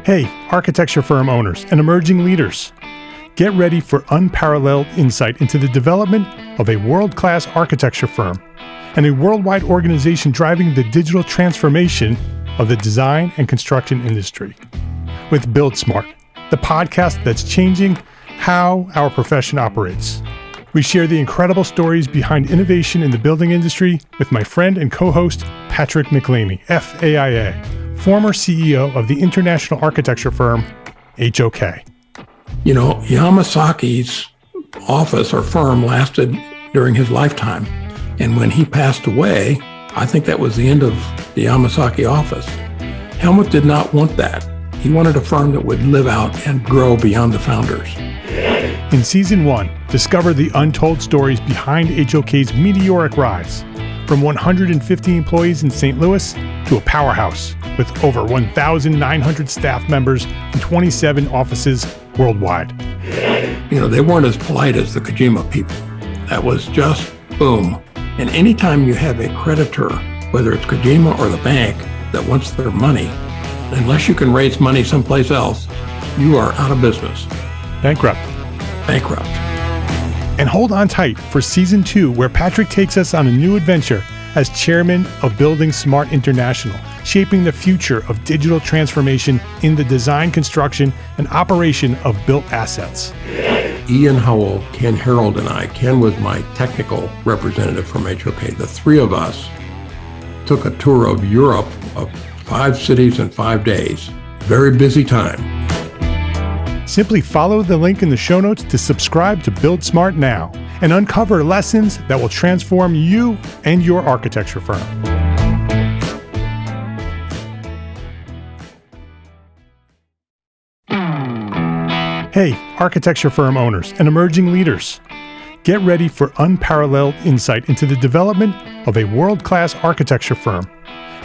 Hey, architecture firm owners and emerging leaders. Get ready for unparalleled insight into the development of a world-class architecture firm and a worldwide organization driving the digital transformation of the design and construction industry. With Build Smart, the podcast that's changing how our profession operates. We share the incredible stories behind innovation in the building industry with my friend and co-host, Patrick McLeamy, FAIA, former CEO of the international architecture firm, HOK. You know, Yamasaki's office or firm lasted during his lifetime. And when he passed away, I think that was the end of the Yamasaki office. Helmut did not want that. He wanted a firm that would live out and grow beyond the founders. In Season 1, discover the untold stories behind HOK's meteoric rise, from 150 employees in St. Louis to a powerhouse with over 1,900 staff members and 27 offices worldwide. You know, they weren't as polite as the Kojima people. That was just boom. And anytime you have a creditor, whether it's Kojima or the bank, that wants their money, unless you can raise money someplace else, you are out of business. Bankrupt. And hold on tight for Season 2, where Patrick takes us on a new adventure as chairman of Building Smart International, shaping the future of digital transformation in the design, construction, and operation of built assets. Ian Howell, Ken Harold, and I, Ken was my technical representative from HOK. The three of us took a tour of Europe of 5 cities in 5 days. Very busy time. Simply follow the link in the show notes to subscribe to Build Smart now and uncover lessons that will transform you and your architecture firm. Hey, architecture firm owners and emerging leaders. Get ready for unparalleled insight into the development of a world-class architecture firm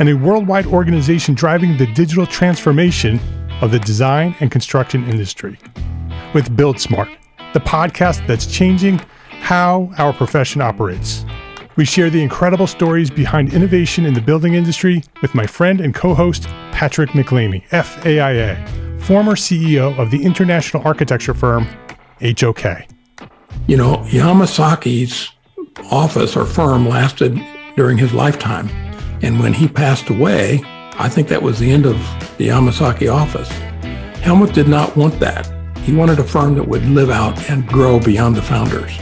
and a worldwide organization driving the digital transformation of the design and construction industry. With Build Smart, the podcast that's changing how our profession operates. We share the incredible stories behind innovation in the building industry with my friend and co-host, Patrick McLeamy, FAIA, former CEO of the international architecture firm, HOK. You know, Yamasaki's office or firm lasted during his lifetime. And when he passed away, I think that was the end of the Yamasaki office. Helmut did not want that. He wanted a firm that would live out and grow beyond the founders.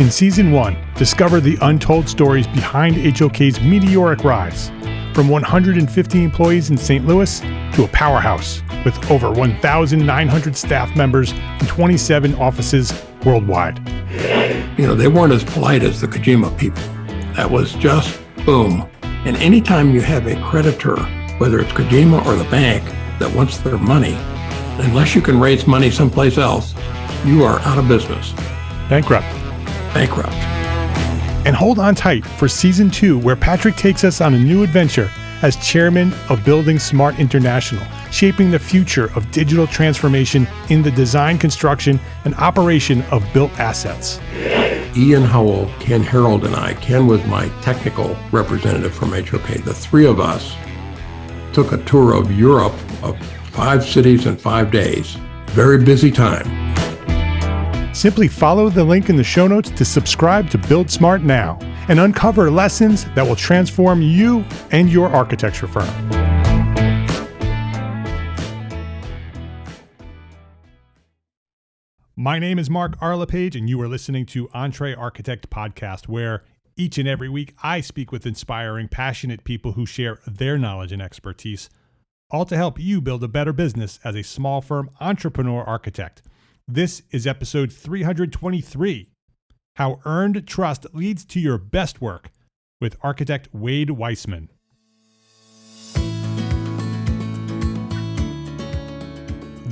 In Season 1, discover the untold stories behind HOK's meteoric rise, from 150 employees in St. Louis to a powerhouse with over 1,900 staff members and 27 offices worldwide. You know, they weren't as polite as the Kojima people. That was just boom. And anytime you have a creditor, whether it's Kojima or the bank, that wants their money, unless you can raise money someplace else, you are out of business. Bankrupt. And hold on tight for Season 2, where Patrick takes us on a new adventure as chairman of Building Smart International, shaping the future of digital transformation in the design, construction, and operation of built assets. Ian Howell, Ken Harold, and I, Ken was my technical representative from HOK. The three of us took a tour of Europe of 5 cities in 5 days. Very busy time. Simply follow the link in the show notes to subscribe to Build Smart now and uncover lessons that will transform you and your architecture firm. My name is Mark Arlepage, and you are listening to EntreArchitect podcast, where each and every week I speak with inspiring, passionate people who share their knowledge and expertise, all to help you build a better business as a small firm entrepreneur architect. This is episode 323, How Earned Trust Leads to Your Best Work, with architect Wade Weissmann.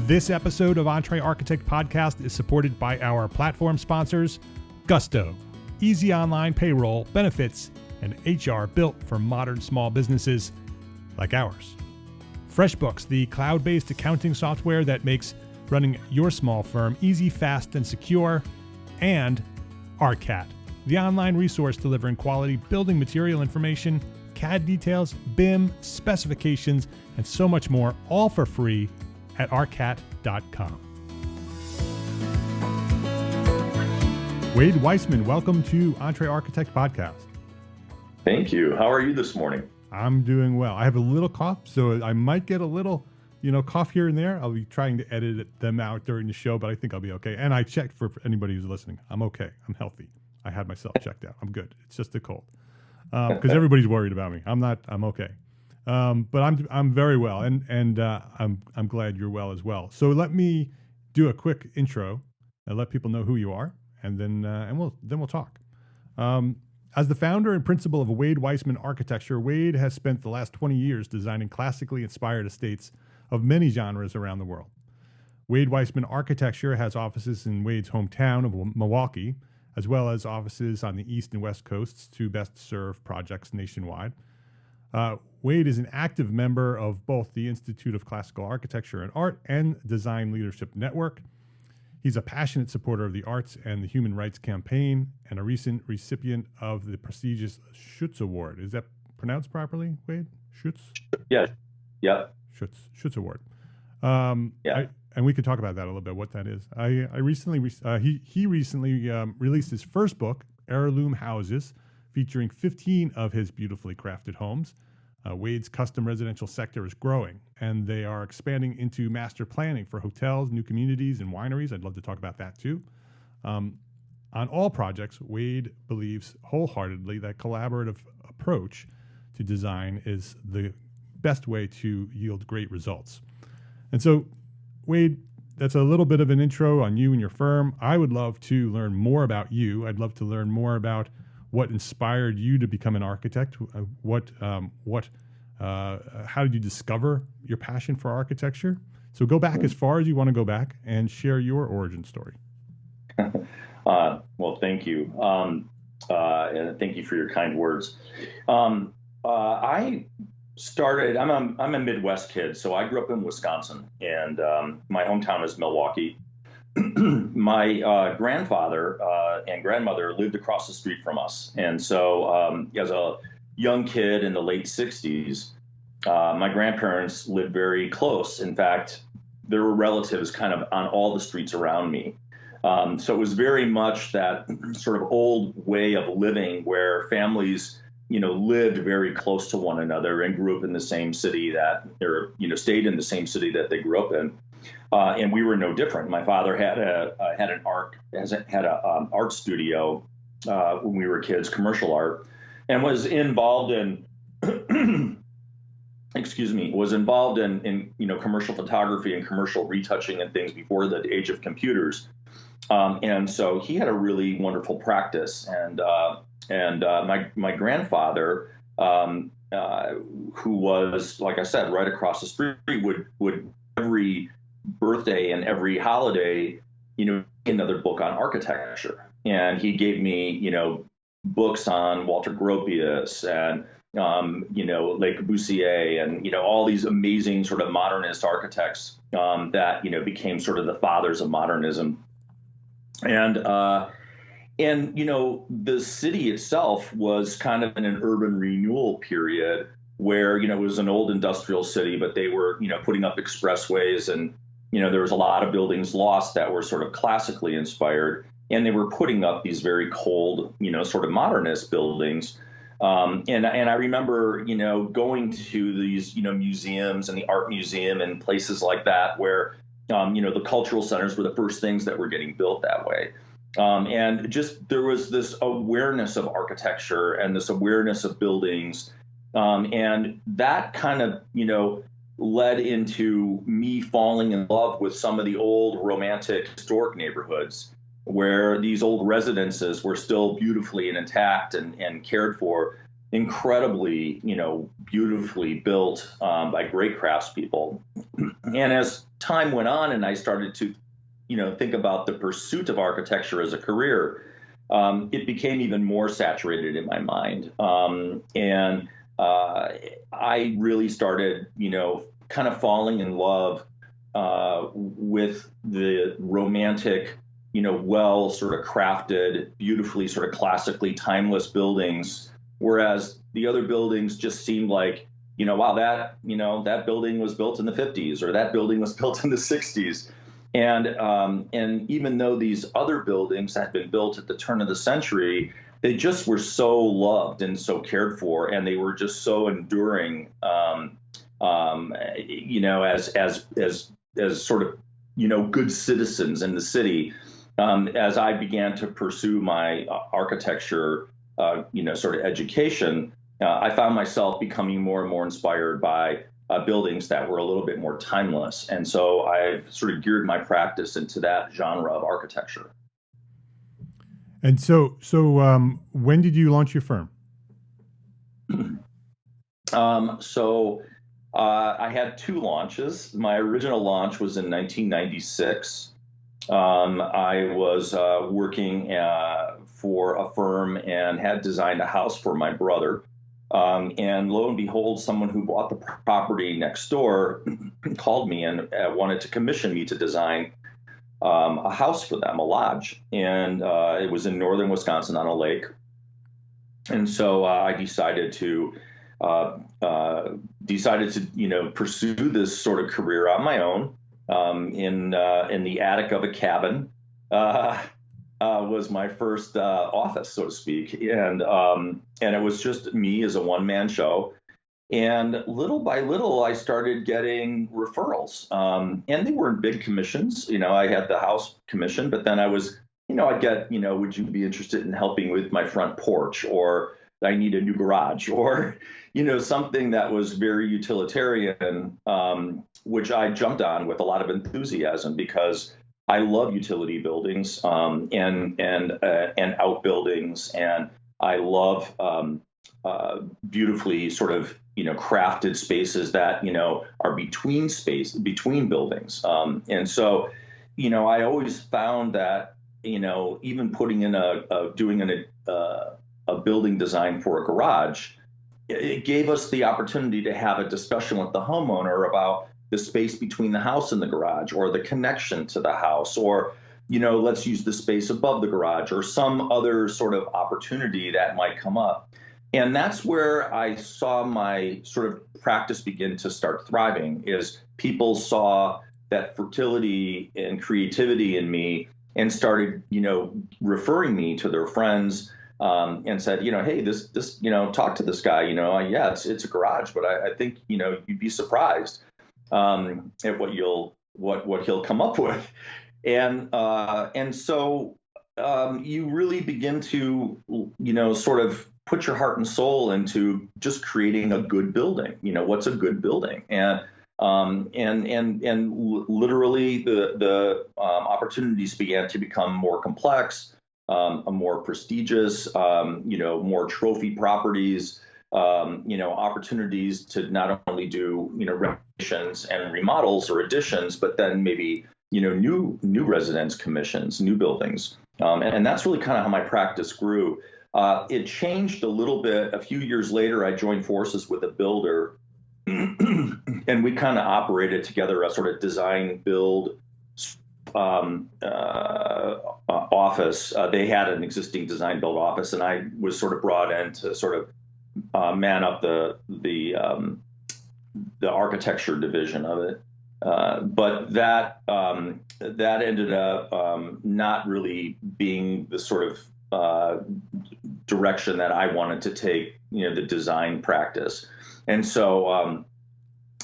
This episode of EntreArchitect podcast is supported by our platform sponsors, Gusto, easy online payroll, benefits, and HR built for modern small businesses like ours. FreshBooks, the cloud-based accounting software that makes running your small firm easy, fast, and secure. And ArCAT, the online resource delivering quality building material information, CAD details, BIM, specifications, and so much more, all for free at arcat.com. Wade Weissmann, welcome to EntreArchitect Podcast. Thank you. How are you this morning? I'm doing well. I have a little cough, so I might get a little, cough here and there. I'll be trying to edit them out during the show, but I think I'll be okay. And I checked for anybody who's listening. I'm okay. I'm healthy. I had myself checked out. I'm good. It's just a cold. Because everybody's worried about me. I'm not. I'm okay. But I'm very well, and I'm glad you're well as well. So let me do a quick intro and let people know who you are, and then we'll talk. As the founder and principal of Wade Weissmann Architecture, Wade has spent the last 20 years designing classically inspired estates of many genres around the world. Wade Weissmann Architecture has offices in Wade's hometown of Milwaukee, as well as offices on the East and West Coasts to best serve projects nationwide. Wade is an active member of both the Institute of Classical Architecture and Art and Design Leadership Network. He's a passionate supporter of the arts and the human rights campaign, and a recent recipient of the prestigious Schutz Award. Is that pronounced properly, Wade? Schutz? Yeah. Yeah. Schutz Award. Yeah. And we could talk about that a little bit, what that is. He recently released his first book, Heirloom Houses, featuring 15 of his beautifully crafted homes. Wade's custom residential sector is growing, and they are expanding into master planning for hotels, new communities, and wineries. I'd love to talk about that too. On all projects, Wade believes wholeheartedly that collaborative approach to design is the best way to yield great results. And so, Wade, that's a little bit of an intro on you and your firm. I would love to learn more about you. I'd love to learn more about what inspired you to become an architect. How did you discover your passion for architecture? So go back as far as you want to go back and share your origin story. Well, thank you. And thank you for your kind words. I'm a Midwest kid, so I grew up in Wisconsin, and my hometown is Milwaukee. My grandfather and grandmother lived across the street from us. And so as a young kid in the late 60s, my grandparents lived very close. In fact, there were relatives kind of on all the streets around me. So it was very much that sort of old way of living where families lived very close to one another and grew up in the same city stayed in the same city that they grew up in. And we were no different. My father had an art studio when we were kids, commercial art, and was involved in commercial photography and commercial retouching and things before the age of computers. And so he had a really wonderful practice. And my grandfather, who was, like I said, right across the street, would every birthday and every holiday, another book on architecture. And he gave me, books on Walter Gropius and, Le Corbusier and, all these amazing sort of modernist architects that, became sort of the fathers of modernism. And the city itself was kind of in an urban renewal period where, it was an old industrial city, but they were, putting up expressways and, there was a lot of buildings lost that were sort of classically inspired, and they were putting up these very cold, sort of modernist buildings. And I remember, going to these, museums and the art museum and places like that where, the cultural centers were the first things that were getting built that way. And just there was this awareness of architecture and this awareness of buildings. And that kind of, led into me falling in love with some of the old romantic historic neighborhoods where these old residences were still beautifully and intact and cared for, incredibly, beautifully built by great craftspeople. And as time went on and I started to, think about the pursuit of architecture as a career, it became even more saturated in my mind. And I really started, kind of falling in love with the romantic, well sort of crafted, beautifully sort of classically timeless buildings, whereas the other buildings just seemed like, wow, that building was built in the 50s, or that building was built in the 60s. And even though these other buildings had been built at the turn of the century, they just were so loved and so cared for, and they were just so enduring, as sort of, good citizens in the city. As I began to pursue my architecture, sort of education, I found myself becoming more and more inspired by buildings that were a little bit more timeless. And so I've sort of geared my practice into that genre of architecture. And so when did you launch your firm? I had two launches. My original launch was in 1996. I was working for a firm and had designed a house for my brother. And lo and behold, someone who bought the property next door called me and wanted to commission me to design a house for them, a lodge. And it was in northern Wisconsin on a lake. And so I decided to pursue this sort of career on my own. In the attic of a cabin was my first office, so to speak, and it was just me as a one-man show. And little by little, I started getting referrals, and they weren't big commissions. I had the house commission, but then I was, I'd get, would you be interested in helping with my front porch, or I need a new garage, or something that was very utilitarian, which I jumped on with a lot of enthusiasm because I love utility buildings and outbuildings, and I love beautifully sort of crafted spaces that are between buildings, and so I always found that even putting in doing a building design for a garage, it gave us the opportunity to have a discussion with the homeowner about the space between the house and the garage, or the connection to the house, or, let's use the space above the garage, or some other sort of opportunity that might come up. And that's where I saw my sort of practice begin to start thriving, is people saw that fertility and creativity in me and started, referring me to their friends. And said, hey, this, talk to this guy, yeah, it's a garage, but I think, you'd be surprised at what he'll come up with. And so you really begin to, sort of put your heart and soul into just creating a good building. What's a good building? And literally the opportunities began to become more complex. More prestigious, more trophy properties, opportunities to not only do, renovations and remodels or additions, but then maybe, new residence commissions, new buildings. And that's really kind of how my practice grew. It changed a little bit. A few years later, I joined forces with a builder, and we kind of operated together a sort of design build office. They had an existing design build office, and I was sort of brought in to sort of man up the architecture division of it. But that ended up not really being the sort of direction that I wanted to take, the design practice. And so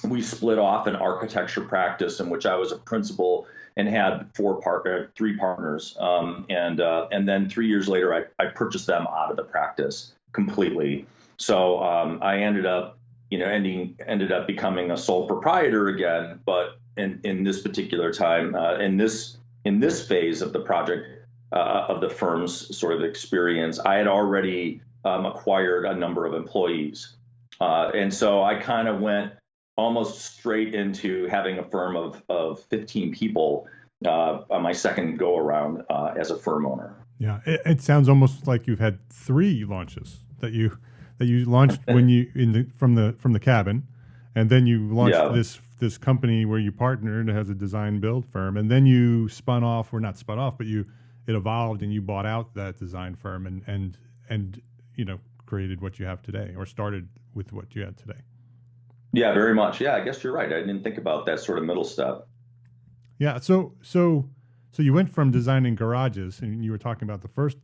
we split off an architecture practice in which I was a principal and had three partners. And then 3 years later, I purchased them out of the practice completely. So I ended up becoming a sole proprietor again. But in this particular time, in this phase of the project, of the firm's sort of experience, I had already acquired a number of employees. And so I kind of went almost straight into having a firm of 15 people on my second go around as a firm owner. Yeah, it sounds almost like you've had 3 launches that you launched when from the cabin, and then you launched this company where you partnered as a design build firm, and then you spun off, or not spun off, but it evolved and you bought out that design firm and created what you have today, or started with what you had today. Yeah, very much. Yeah, I guess you're right. I didn't think about that sort of middle step. Yeah. So you went from designing garages, and you were talking about the first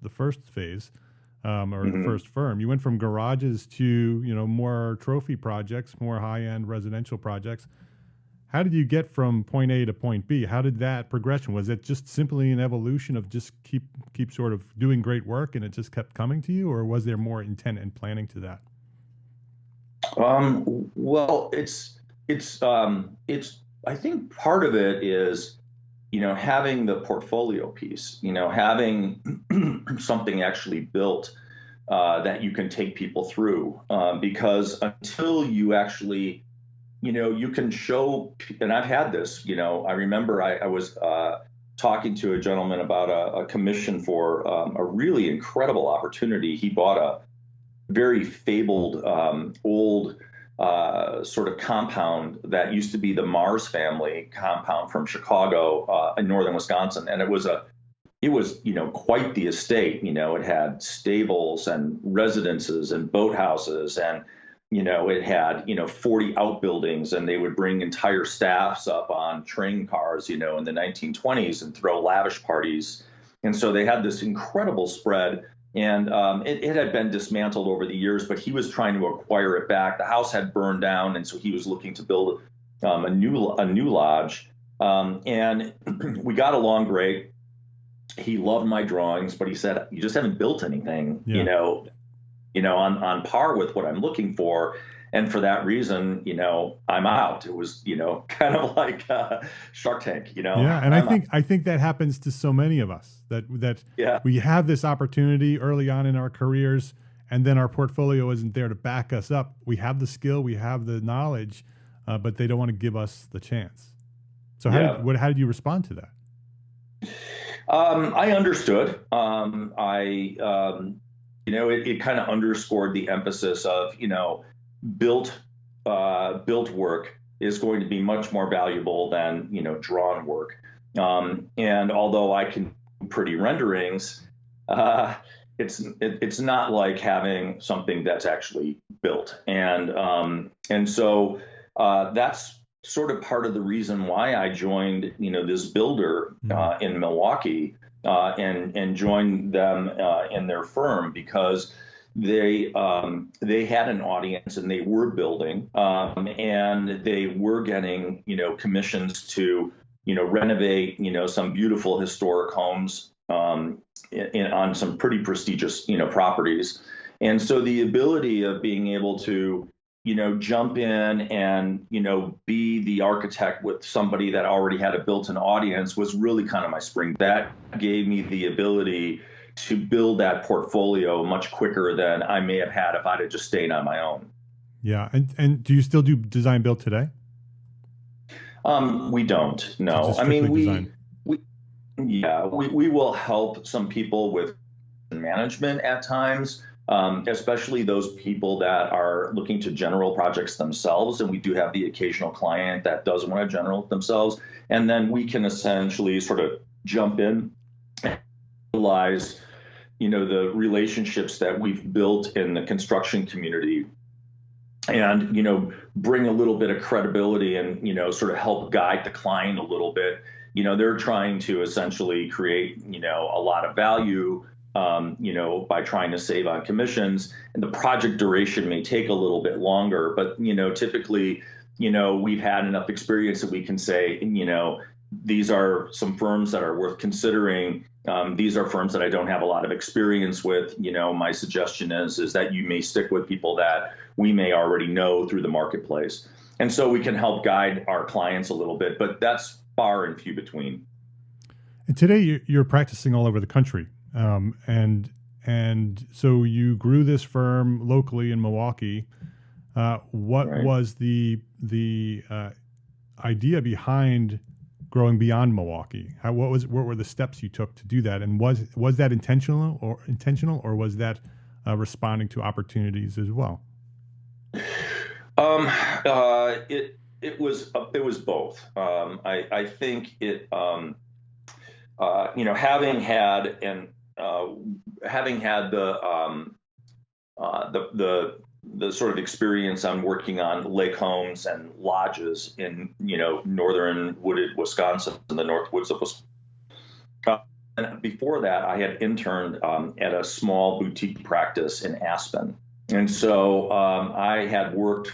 phase, or the Hmm. first firm. You went from garages to more trophy projects, more high end residential projects. How did you get from point A to point B? How did that progression? Was it just simply an evolution of just keep sort of doing great work, and it just kept coming to you, or was there more intent and planning to that? Well, it's I think part of it is, having the portfolio piece, having something actually built that you can take people through. Because until you actually, you can show, and I've had this, I remember I was talking to a gentleman about a commission for a really incredible opportunity. He bought a very fabled old sort of compound that used to be the Mars family compound from Chicago in northern Wisconsin, and it was quite the estate. It had stables and residences and boathouses, and it had 40 outbuildings, and they would bring entire staffs up on train cars in the 1920s and throw lavish parties. And so they had this incredible spread, and it had been dismantled over the years, but he was trying to acquire it back. The house had burned down, and so he was looking to build a new lodge. And we got along great. He loved my drawings, but he said, "You just haven't built anything, Yeah. on par with what I'm looking for." And for that reason, I'm out. It was, kind of like Shark Tank, Yeah, and I I'm out. think I think that happens to so many of us that Yeah. we have this opportunity early on in our careers, and then our portfolio isn't there to back us up. We have the skill, we have the knowledge, but they don't want to give us the chance. So Yeah. how did you respond to that? I understood. It kind of underscored the emphasis of, built built work is going to be much more valuable than drawn work. And although I can do pretty renderings, uh, it's not like having something that's actually built. And so that's sort of part of the reason why I joined this builder Mm. in Milwaukee, and joined them in their firm, because they had an audience, and they were building, and they were getting commissions to renovate some beautiful historic homes, on some pretty prestigious properties. And so the ability of being able to jump in and be the architect with somebody that already had a built-in audience was really kind of my spring. That gave me the ability to build that portfolio much quicker than I may have had if I'd have just stayed on my own. Yeah, and do you still do design build today? We don't. So No, just I strictly mean design. we yeah, we will help some people with management at times, especially those people that are looking to general projects themselves. And we do have the occasional client that does want to general themselves. And then we can essentially sort of jump in and utilize, the relationships that we've built in the construction community, and bring a little bit of credibility, and sort of help guide the client a little bit. They're trying to essentially create a lot of value, by trying to save on commissions, and the project duration may take a little bit longer, but typically we've had enough experience that we can say, these are some firms that are worth considering. These are firms that I don't have a lot of experience with. My suggestion is that you may stick with people that we may already know through the marketplace. And so we can help guide our clients a little bit, but that's far and few between. And today you're practicing all over the country, and so you grew this firm locally in Milwaukee. What Right. was the idea behind growing beyond Milwaukee? What were the steps you took to do that? And was that intentional, or was that responding to opportunities as well? It was both. I think having had the the sort of experience on working on lake homes and lodges in, northern wooded Wisconsin, in the north woods of Wisconsin. And before that, I had interned at a small boutique practice in Aspen. And so I had worked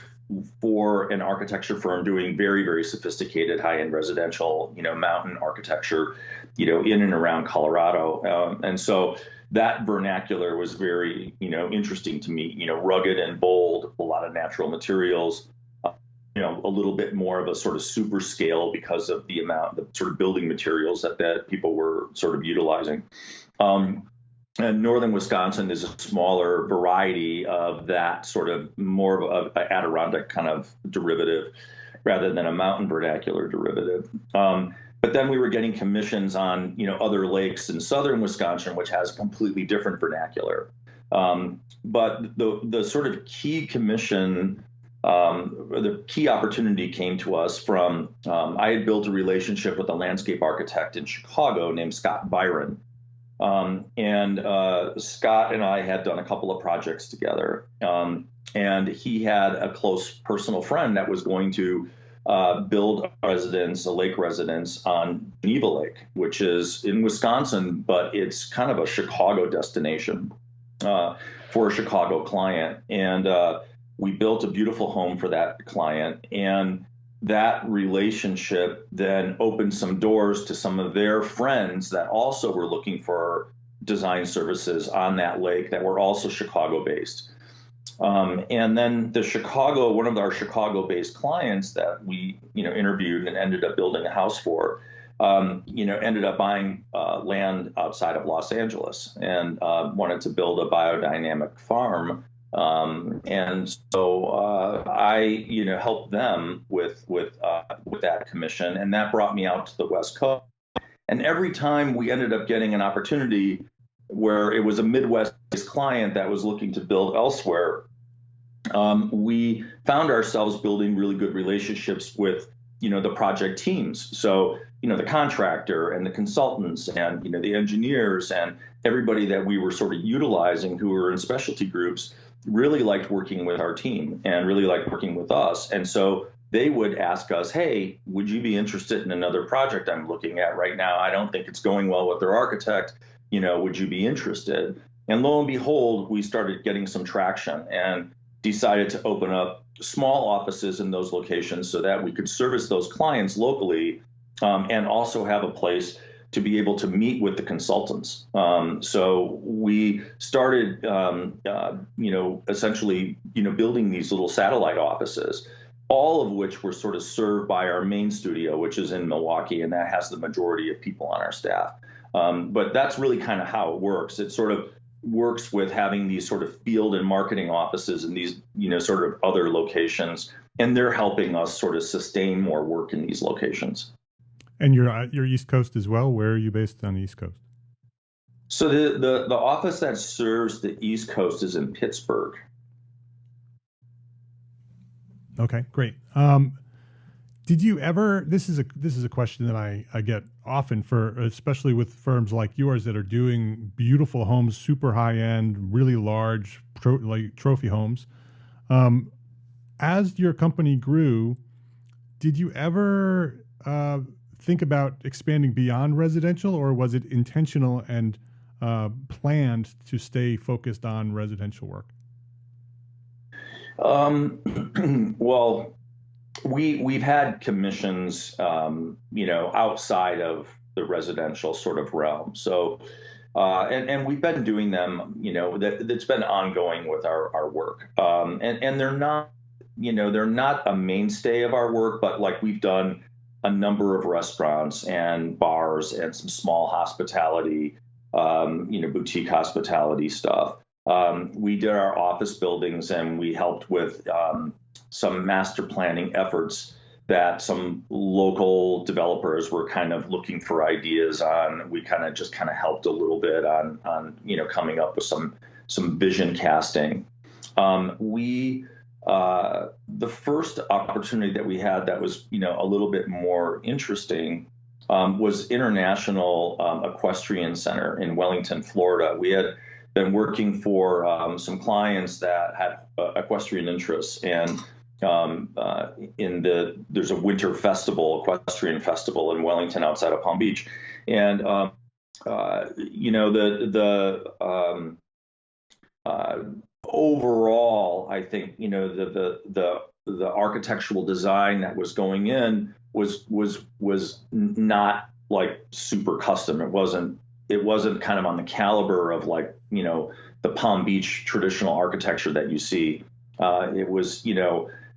for an architecture firm doing very, very sophisticated high-end residential, mountain architecture, in and around Colorado. And so that vernacular was very, interesting to me, rugged and bold, a lot of natural materials, a little bit more of a sort of super scale because of the amount of sort of building materials that people were sort of utilizing. And northern Wisconsin is a smaller variety of that sort of more of an Adirondack kind of derivative rather than a mountain vernacular derivative. But then we were getting commissions on, other lakes in southern Wisconsin, which has a completely different vernacular. But the sort of key commission, the key opportunity came to us from, I had built a relationship with a landscape architect in Chicago named Scott Byron. And Scott and I had done a couple of projects together. And he had a close personal friend that was going to build a lake residence on Geneva Lake, which is in Wisconsin, but it's kind of a Chicago destination for a Chicago client. And we built a beautiful home for that client. And that relationship then opened some doors to some of their friends that also were looking for design services on that lake that were also Chicago-based. And then one of our Chicago-based clients that we, interviewed and ended up building a house for, ended up buying land outside of Los Angeles and wanted to build a biodynamic farm. And so I, helped them with that commission, and that brought me out to the West Coast. And every time we ended up getting an opportunity where it was a Midwest-based client that was looking to build elsewhere, we found ourselves building really good relationships with, the project teams. So, the contractor and the consultants and, the engineers and everybody that we were sort of utilizing who were in specialty groups really liked working with our team and really liked working with us. And so they would ask us, hey, would you be interested in another project I'm looking at right now? I don't think it's going well with their architect. Would you be interested? And lo and behold, we started getting some traction and decided to open up small offices in those locations so that we could service those clients locally and also have a place to be able to meet with the consultants. So we started, essentially, building these little satellite offices, all of which were sort of served by our main studio, which is in Milwaukee, and that has the majority of people on our staff. But that's really kind of how it works. It sort of works with having these sort of field and marketing offices in these, sort of other locations, and they're helping us sort of sustain more work in these locations. And you're East Coast as well. Where are you based on the East Coast? So the office that serves the East Coast is in Pittsburgh. Okay, great. Did you ever? This is a question that I get often especially with firms like yours that are doing beautiful homes, super high end, really large, like trophy homes. As your company grew, did you ever think about expanding beyond residential, or was it intentional and planned to stay focused on residential work? Well, we've had commissions, outside of the residential sort of realm. So, and we've been doing them, that's been ongoing with our work. And they're not, they're not a mainstay of our work, but like we've done a number of restaurants and bars and some small hospitality, boutique hospitality stuff. We did our office buildings, and we helped with some master planning efforts that some local developers were kind of looking for ideas on. We kind of helped a little bit on coming up with some vision casting. The first opportunity that we had that was, a little bit more interesting was International Equestrian Center in Wellington, Florida. We had been working for some clients that had equestrian interests, and there's a winter festival, equestrian festival in Wellington outside of Palm Beach, and overall, I think the architectural design that was going in was not like super custom. It wasn't kind of on the caliber of like the Palm Beach traditional architecture that you see. It was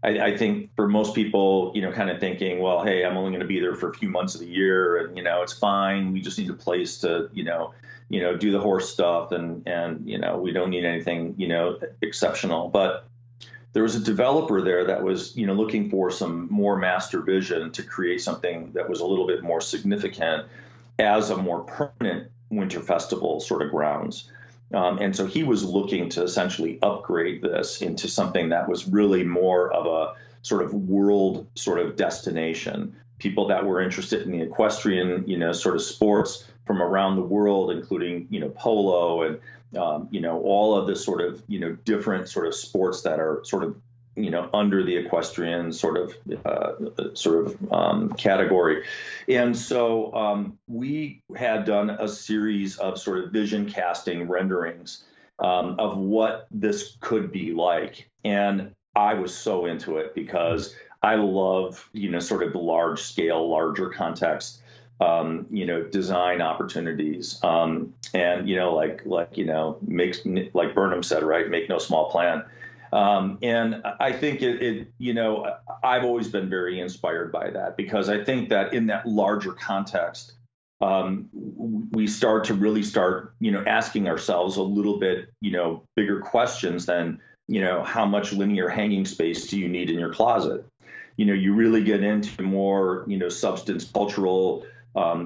I think for most people, kind of thinking, well, hey, I'm only going to be there for a few months of the year, and it's fine. We just need a place to do the horse stuff, and we don't need anything exceptional. But there was a developer there that was looking for some more master vision to create something that was a little bit more significant as a more permanent winter festival sort of grounds. And so he was looking to essentially upgrade this into something that was really more of a sort of world sort of destination. People that were interested in the equestrian, sort of sports from around the world, including, polo and, all of the sort of, different sort of sports that are sort of, under the equestrian sort of category. And so we had done a series of sort of vision casting renderings of what this could be like. And I was so into it because I love, sort of the large scale, larger context, design opportunities. And, like Burnham said, right, make no small plan. And I think I've always been very inspired by that, because I think that in that larger context, we start asking ourselves a little bit, bigger questions than, how much linear hanging space do you need in your closet? You really get into more, substance cultural,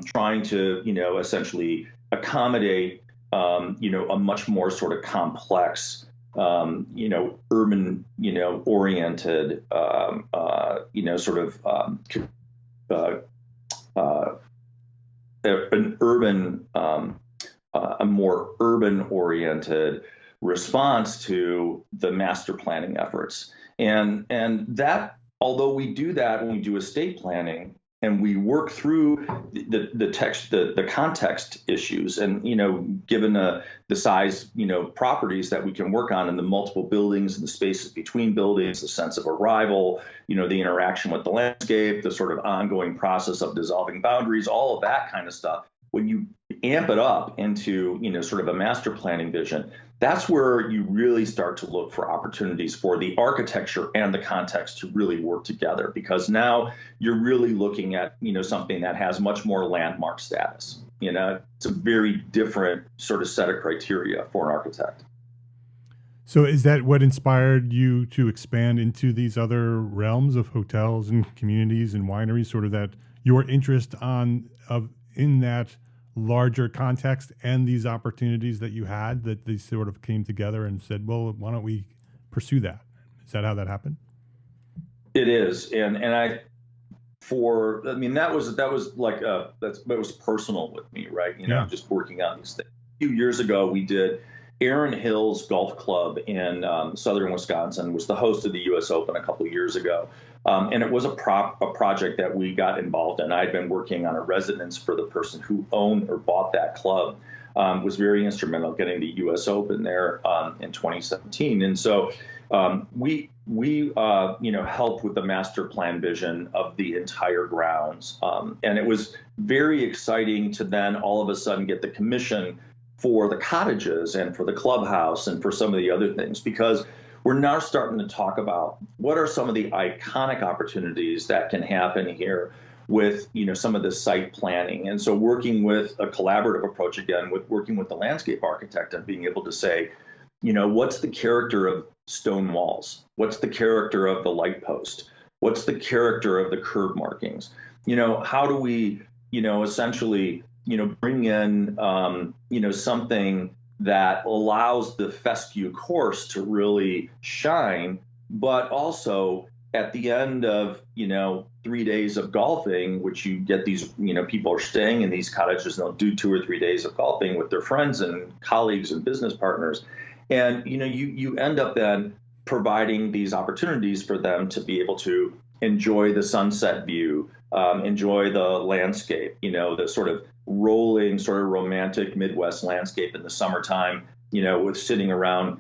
trying to, essentially accommodate, a much more sort of complex, urban, oriented, sort of an urban, a more urban oriented response to the master planning efforts. And that, although we do that when we do estate planning, and we work through the context issues, and given the size properties that we can work on, and the multiple buildings and the spaces between buildings, the sense of arrival, the interaction with the landscape, the sort of ongoing process of dissolving boundaries, all of that kind of stuff. When you amp it up into sort of a master planning vision, that's where you really start to look for opportunities for the architecture and the context to really work together, because now you're really looking at something that has much more landmark status. It's a very different sort of set of criteria for an architect. So is that what inspired you to expand into these other realms of hotels and communities and wineries, sort of that your interest in that larger context and these opportunities that you had, that they sort of came together and said, well, why don't we pursue that? Is that how that happened? It is. And that was personal with me, right? Just working on these things. A few years ago, we did Aaron Hill's Golf Club in southern Wisconsin, was the host of the U.S. Open a couple of years ago. And it was a project that we got involved in. I'd been working on a residence for the person who owned or bought that club, was very instrumental getting the U.S. Open there in 2017. And so we helped with the master plan vision of the entire grounds. And it was very exciting to then all of a sudden get the commission for the cottages and for the clubhouse and for some of the other things, because we're now starting to talk about what are some of the iconic opportunities that can happen here with, some of the site planning. And so working with a collaborative approach, again, with working with the landscape architect and being able to say, what's the character of stone walls? What's the character of the light post? What's the character of the curb markings? How do we, essentially, bring in, something that allows the fescue course to really shine, but also at the end of, 3 days of golfing, which you get these, people are staying in these cottages and they'll do 2 or 3 days of golfing with their friends and colleagues and business partners. And, you end up then providing these opportunities for them to be able to enjoy the sunset view, enjoy the landscape, the sort of rolling, sort of romantic Midwest landscape in the summertime, with sitting around,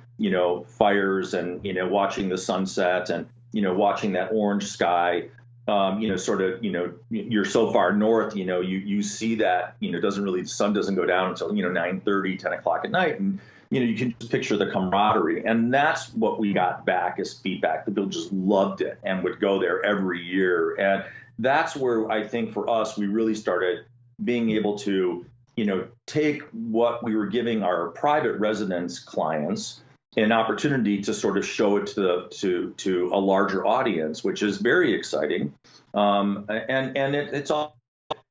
fires and, watching the sunset and, watching that orange sky, you're so far north, you see that, the sun doesn't go down until, 9:30, 10 o'clock at night. And, you can just picture the camaraderie. And that's what we got back as feedback. The people just loved it and would go there every year. And that's where I think for us, we really started being able to, take what we were giving our private residence clients an opportunity to sort of show it to a larger audience, which is very exciting. It's all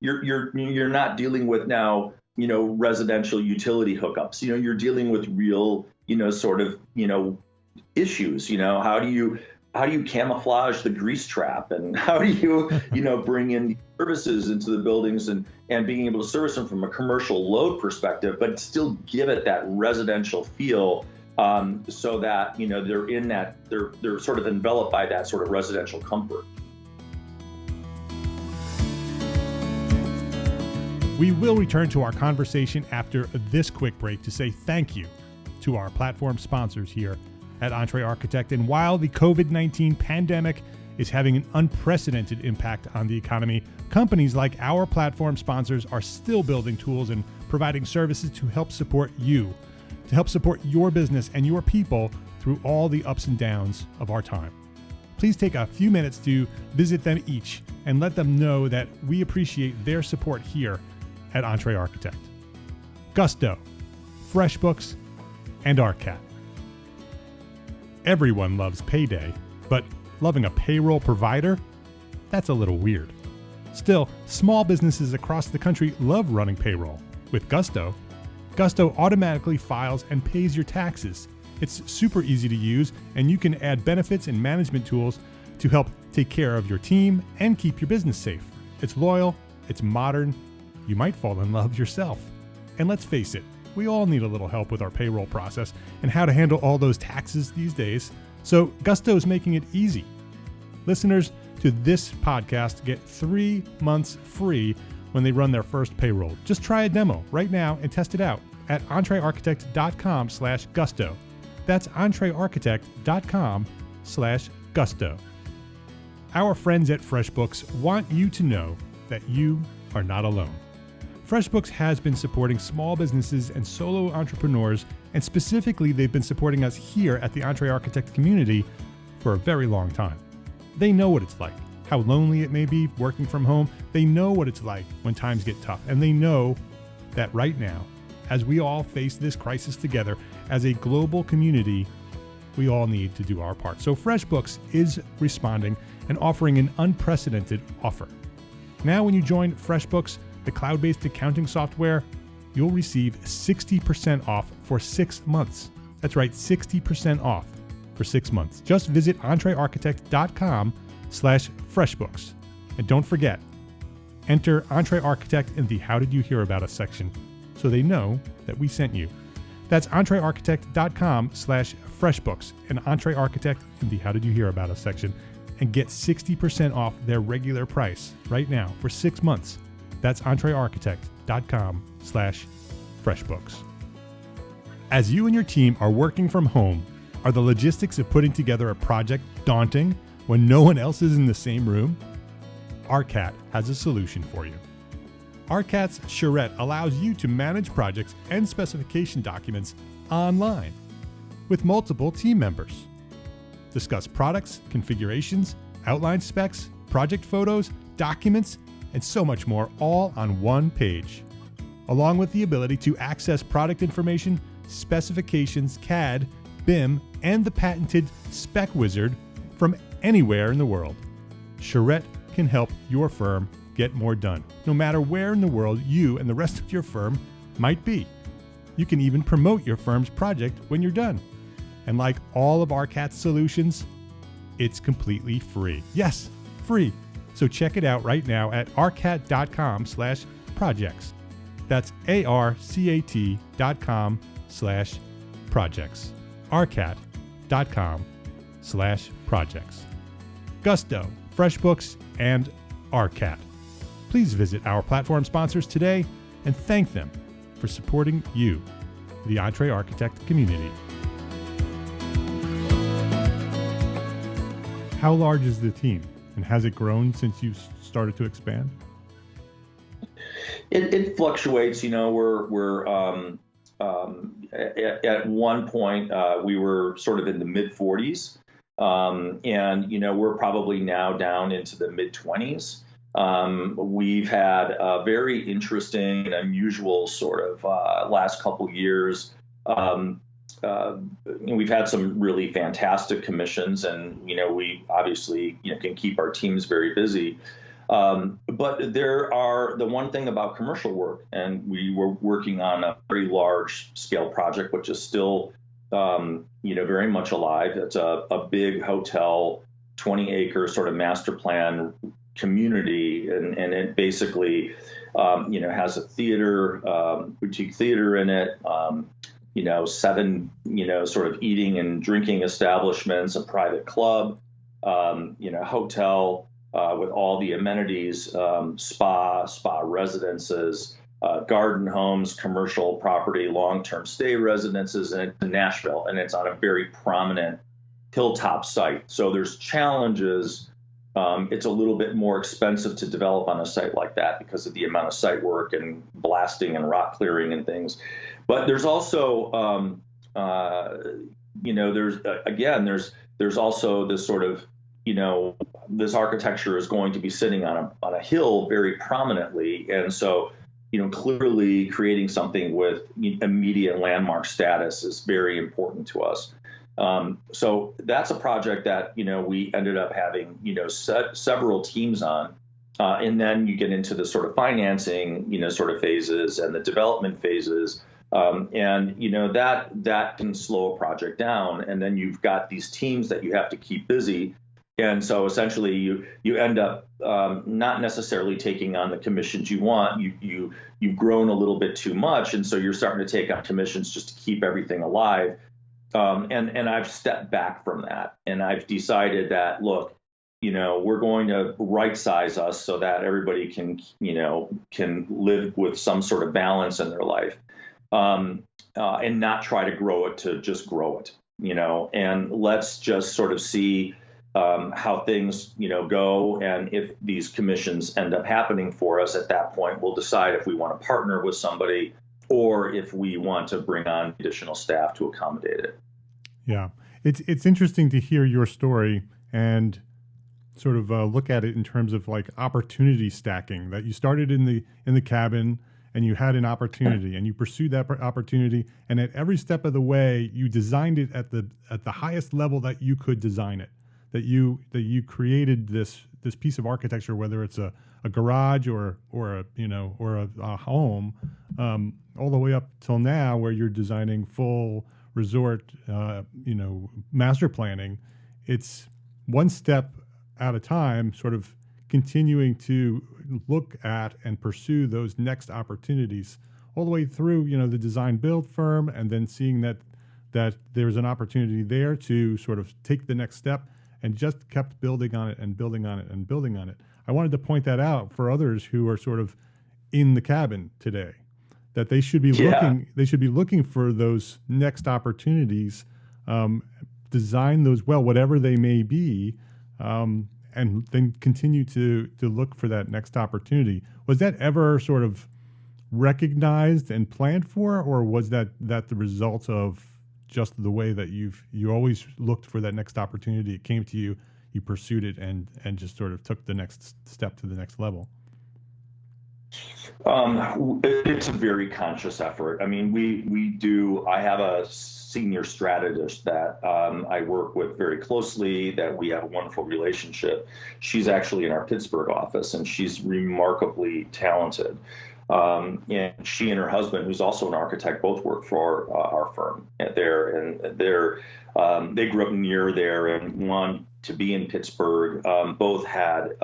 you're not dealing with now, residential utility hookups. You're dealing with real, issues. How do you camouflage the grease trap, and how do you, bring in services into the buildings and being able to service them from a commercial load perspective, but still give it that residential feel, so that, they're in that, they're sort of enveloped by that sort of residential comfort. We will return to our conversation after this quick break to say thank you to our platform sponsors here at EntreArchitect. And while the COVID-19 pandemic is having an unprecedented impact on the economy, companies like our platform sponsors are still building tools and providing services to help support you, to help support your business and your people through all the ups and downs of our time. Please take a few minutes to visit them each and let them know that we appreciate their support here at EntreArchitect. Gusto, FreshBooks, and ArcCat. Everyone loves payday, but loving a payroll provider? That's a little weird. Still, small businesses across the country love running payroll. With Gusto, Gusto automatically files and pays your taxes. It's super easy to use, and you can add benefits and management tools to help take care of your team and keep your business safe. It's loyal, it's modern, you might fall in love yourself. And let's face it, we all need a little help with our payroll process and how to handle all those taxes these days. So Gusto is making it easy. Listeners to this podcast get 3 months free when they run their first payroll. Just try a demo right now and test it out at EntreArchitect.com/Gusto. That's EntreArchitect.com/Gusto. Our friends at FreshBooks want you to know that you are not alone. FreshBooks has been supporting small businesses and solo entrepreneurs, and specifically they've been supporting us here at the EntreArchitect community for a very long time. They know what it's like, how lonely it may be working from home. They know what it's like when times get tough, and they know that right now, as we all face this crisis together as a global community, we all need to do our part. So FreshBooks is responding and offering an unprecedented offer. Now when you join FreshBooks, the cloud-based accounting software, you'll receive 60% off for 6 months. That's right, 60% off for 6 months. Just visit EntreArchitect.com/FreshBooks. And don't forget, enter EntreArchitect in the How Did You Hear About Us section so they know that we sent you. That's EntreArchitect.com/FreshBooks and EntreArchitect in the How Did You Hear About Us section, and get 60% off their regular price right now for 6 months. That's EntreArchitect.com/FreshBooks. As you and your team are working from home, are the logistics of putting together a project daunting when no one else is in the same room? ArcCat has a solution for you. ArcCat's Charrette allows you to manage projects and specification documents online with multiple team members. Discuss products, configurations, outline specs, project photos, documents, and so much more, all on one page. Along with the ability to access product information, specifications, CAD, BIM, and the patented Spec Wizard from anywhere in the world. Charrette can help your firm get more done, no matter where in the world you and the rest of your firm might be. You can even promote your firm's project when you're done. And like all of ArcCat's solutions, It's completely free. Yes, free. So check it out right now at arcat.com/projects. That's arcat.com/projects. arcat.com/projects. Gusto, FreshBooks, and Arcat. Please visit our platform sponsors today and thank them for supporting you, the EntreArchitect community. How large is the team, and has it grown since you started to expand? It fluctuates. We're at one point we were sort of in the mid 40s, and we're probably now down into the mid 20s. We've had a very interesting and unusual sort of last couple years. We've had some really fantastic commissions, and we obviously can keep our teams very busy. But there are the one thing about commercial work, and we were working on a very large scale project, which is still very much alive. It's a big hotel, 20-acre sort of master plan community, and it basically has a theater, boutique theater in it. 7 sort of eating and drinking establishments, a private club, hotel with all the amenities, spa residences, garden homes, commercial property, long-term stay residences, and it's in Nashville, and it's on a very prominent hilltop site. So there's challenges. It's a little bit more expensive to develop on a site like that because of the amount of site work and blasting and rock clearing and things. But there's also, there's also this sort of, this architecture is going to be sitting on a hill very prominently, and so clearly creating something with immediate landmark status is very important to us. So that's a project that, we ended up having, several teams on. And then you get into the sort of financing, sort of phases and the development phases. That can slow a project down. And then you've got these teams that you have to keep busy. And so essentially you end up not necessarily taking on the commissions you want. You've grown a little bit too much. And so you're starting to take on commissions just to keep everything alive. And I've stepped back from that, and I've decided that, look, we're going to right size us so that everybody can live with some sort of balance in their life, and not try to grow it to just grow it, and let's just sort of see how things, go. And if these commissions end up happening for us at that point, we'll decide if we want to partner with somebody or if we want to bring on additional staff to accommodate it. Yeah, it's interesting to hear your story and sort of look at it in terms of like opportunity stacking. That you started in the cabin and you had an opportunity and you pursued that opportunity, and at every step of the way you designed it at the highest level that you could design it. That you created this piece of architecture, whether it's a garage or a home, all the way up till now where you're designing full resort, master planning. It's one step at a time, sort of continuing to look at and pursue those next opportunities all the way through, the design build firm, and then seeing that there's an opportunity there to sort of take the next step, and just kept building on it and building on it and building on it. I wanted to point that out for others who are sort of in the cabin today, that they should be looking for those next opportunities, design those well, whatever they may be, and then continue to look for that next opportunity. Was that ever sort of recognized and planned for, or was that the result of just the way that you always looked for that next opportunity? It came to you, you pursued it, and just sort of took the next step to the next level? It's a very conscious effort. I mean, I have a senior strategist that I work with very closely, that we have a wonderful relationship. She's actually in our Pittsburgh office, and she's remarkably talented. And she and her husband, who's also an architect, both work for our firm there, and they grew up near there. And one to be in Pittsburgh. Both had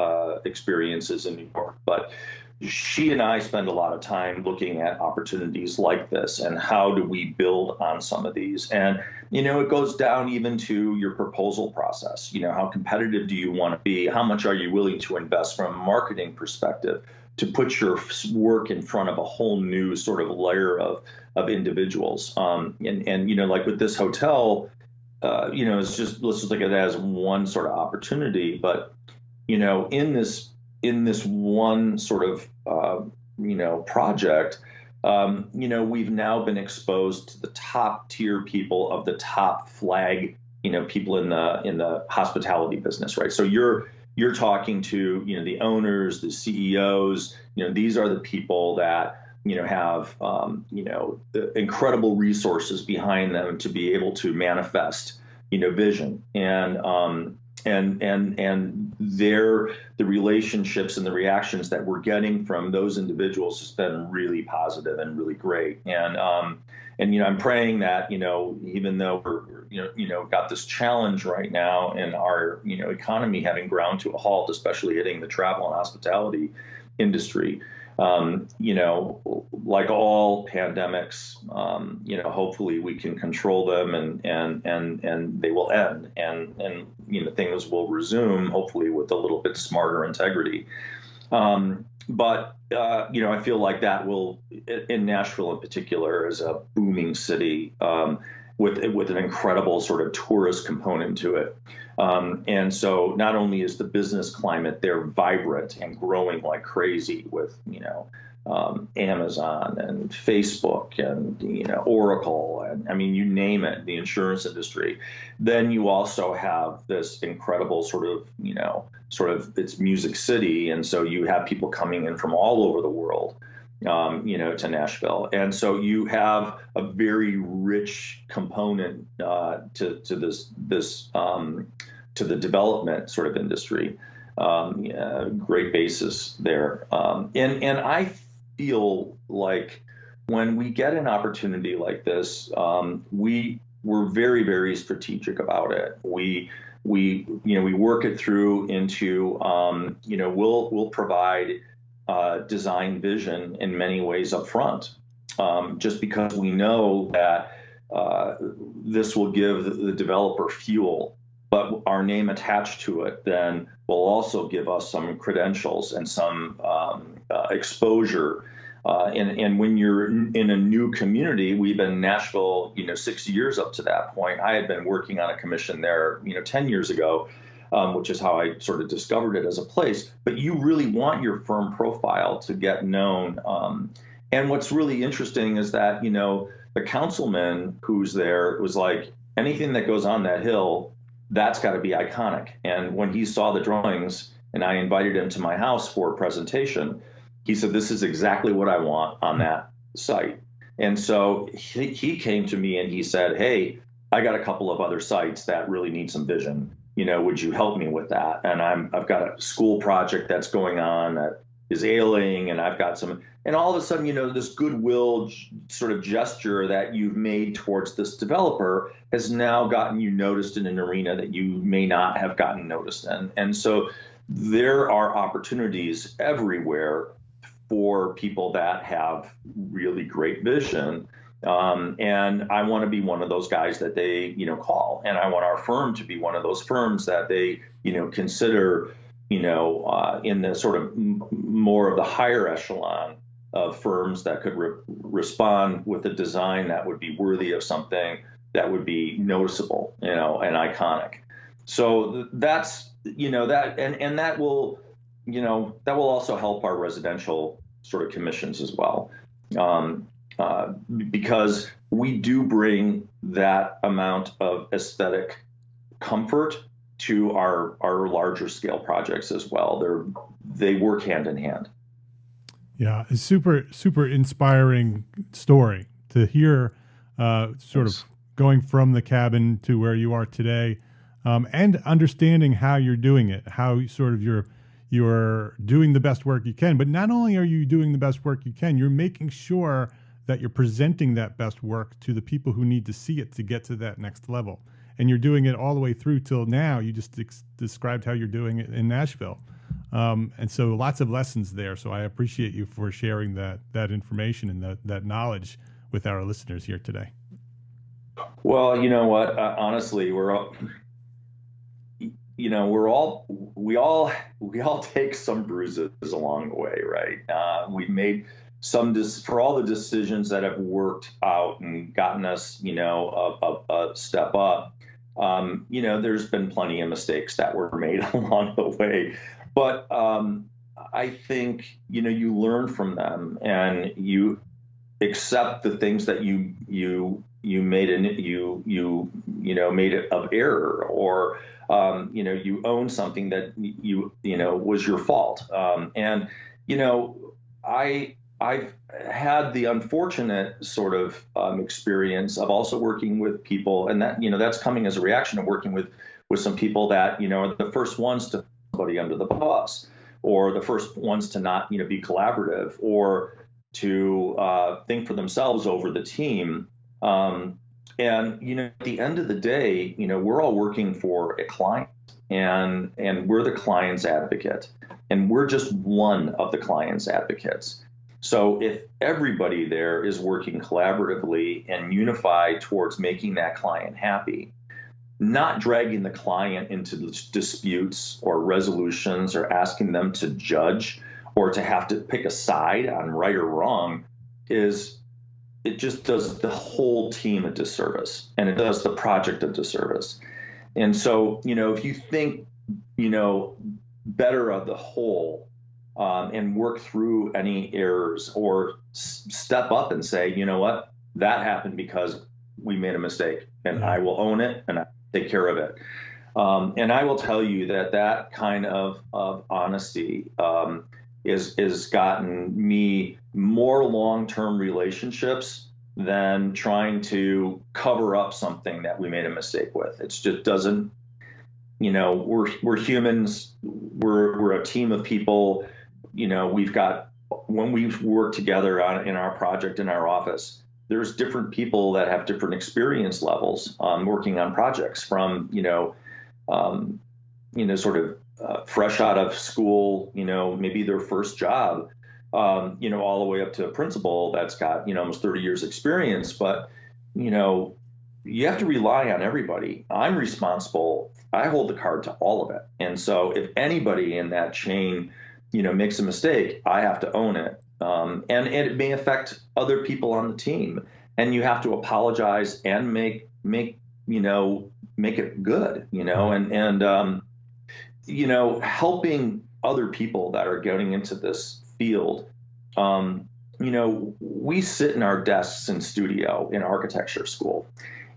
experiences in New York, but she and I spend a lot of time looking at opportunities like this and how do we build on some of these. And, it goes down even to your proposal process. How competitive do you want to be? How much are you willing to invest from a marketing perspective to put your work in front of a whole new sort of layer of individuals? Like with this hotel, it's just, let's just look at it as one sort of opportunity. But, in this one sort of, project, we've now been exposed to the top tier people of the top flag, people in the hospitality business, right? So you're talking to, the owners, the CEOs, these are the people that, have, the incredible resources behind them to be able to manifest, vision. And the relationships and the reactions that we're getting from those individuals has been really positive and really great. And I'm praying that, even though we're, got this challenge right now in our, economy having ground to a halt, especially hitting the travel and hospitality industry, like all pandemics, hopefully we can control them and they will end and things will resume, hopefully with a little bit smarter integrity. But I feel like that will, in Nashville in particular, is a booming city with an incredible sort of tourist component to it. And so not only is the business climate there vibrant and growing like crazy with, Amazon and Facebook and, Oracle and you name it, the insurance industry, then you also have this incredible sort of it's Music City. And so you have people coming in from all over the world, to Nashville. And so you have a very rich component to the development sort of industry. Great basis there. And I feel like when we get an opportunity like this, we're very, very strategic about it. We work it through into, we'll provide design vision in many ways up front, just because we know that this will give the developer fuel, but our name attached to it then will also give us some credentials and some exposure. And when you're in a new community, we've been in Nashville, 6 years up to that point. I had been working on a commission there, 10 years ago, which is how I sort of discovered it as a place. But you really want your firm profile to get known. And what's really interesting is that, the councilman who's there was like, anything that goes on that hill, that's got to be iconic. And when he saw the drawings and I invited him to my house for a presentation, he said, this is exactly what I want on that site. And so he came to me and he said, hey, I got a couple of other sites that really need some vision. Would you help me with that? And I've got a school project that's going on that is ailing, and I've got some, and all of a sudden, this goodwill sort of gesture that you've made towards this developer has now gotten you noticed in an arena that you may not have gotten noticed in. And so there are opportunities everywhere for people that have really great vision. And I want to be one of those guys that they, call. And I want our firm to be one of those firms that they, consider, in the sort of more of the higher echelon of firms that could respond with a design that would be worthy of something that would be noticeable, and iconic. So that's, that, and that will, that will also help our residential sort of commissions as well. Because we do bring that amount of aesthetic comfort to our larger scale projects as well. They work hand in hand. Yeah, it's super inspiring story to hear, sort of going from the cabin to where you are today, and understanding how you're doing it, how sort of you're doing the best work you can. But not only are you doing the best work you can, you're making sure that you're presenting that best work to the people who need to see it to get to that next level. and you're doing it all the way through till now. You just described how you're doing it in Nashville. And so lots of lessons there. So I appreciate you for sharing that information and that knowledge with our listeners here today. Well, you know what? Honestly, we all take some bruises along the way, right? We've made for all the decisions that have worked out and gotten us, a step up. There's been plenty of mistakes that were made along the way, but I think you learn from them and you accept the things that you made made it of error, or you own something that was your fault. I've had the unfortunate sort of experience of also working with people, and that that's coming as a reaction of working with some people that are the first ones to put somebody under the bus, or the first ones to not be collaborative, or to think for themselves over the team. And at the end of the day, we're all working for a client, and we're the client's advocate, and we're just one of the client's advocates. So if everybody there is working collaboratively and unified towards making that client happy, not dragging the client into disputes or resolutions or asking them to judge or to have to pick a side on right or wrong, it just does the whole team a disservice, and it does the project a disservice. And so, if you think, better of the whole, and work through any errors, or step up and say, you know what, that happened because we made a mistake, and I will own it and I take care of it. And I will tell you that kind of honesty is gotten me more long-term relationships than trying to cover up something that we made a mistake with. It just doesn't, we're humans. We're a team of people. When we work together in our project, in our office, there's different people that have different experience levels working on projects, from, sort of fresh out of school, maybe their first job, all the way up to a principal that's got, almost 30 years experience. But, you have to rely on everybody. I'm responsible. I hold the card to all of it. And so if anybody in that chain, makes a mistake, I have to own it. And it may affect other people on the team, and you have to apologize and make it good, and helping other people that are getting into this field. We sit in our desks in studio in architecture school,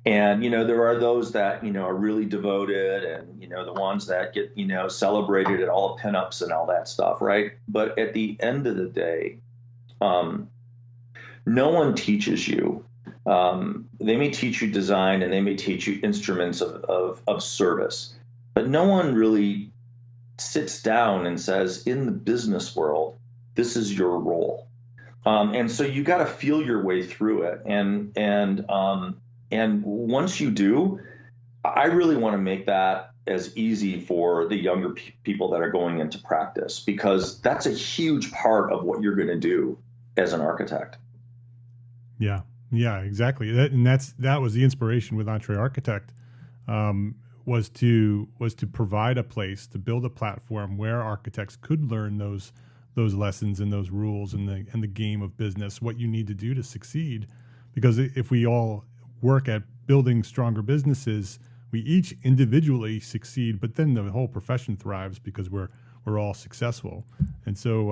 and, there are those that, are really devoted, and, the ones that get, celebrated at all the pinups and all that stuff. Right. But at the end of the day, no one teaches you. They may teach you design, and they may teach you instruments of service, but no one really sits down and says, in the business world, this is your role. And so you got to feel your way through it. And once you do, I really want to make that as easy for the younger people that are going into practice, because that's a huge part of what you're going to do as an architect. Yeah, exactly. That was the inspiration with EntreArchitect, was to provide a place to build a platform where architects could learn those lessons and those rules and the game of business, what you need to do to succeed. Because if we all work at building stronger businesses, we each individually succeed, but then the whole profession thrives because we're all successful. And so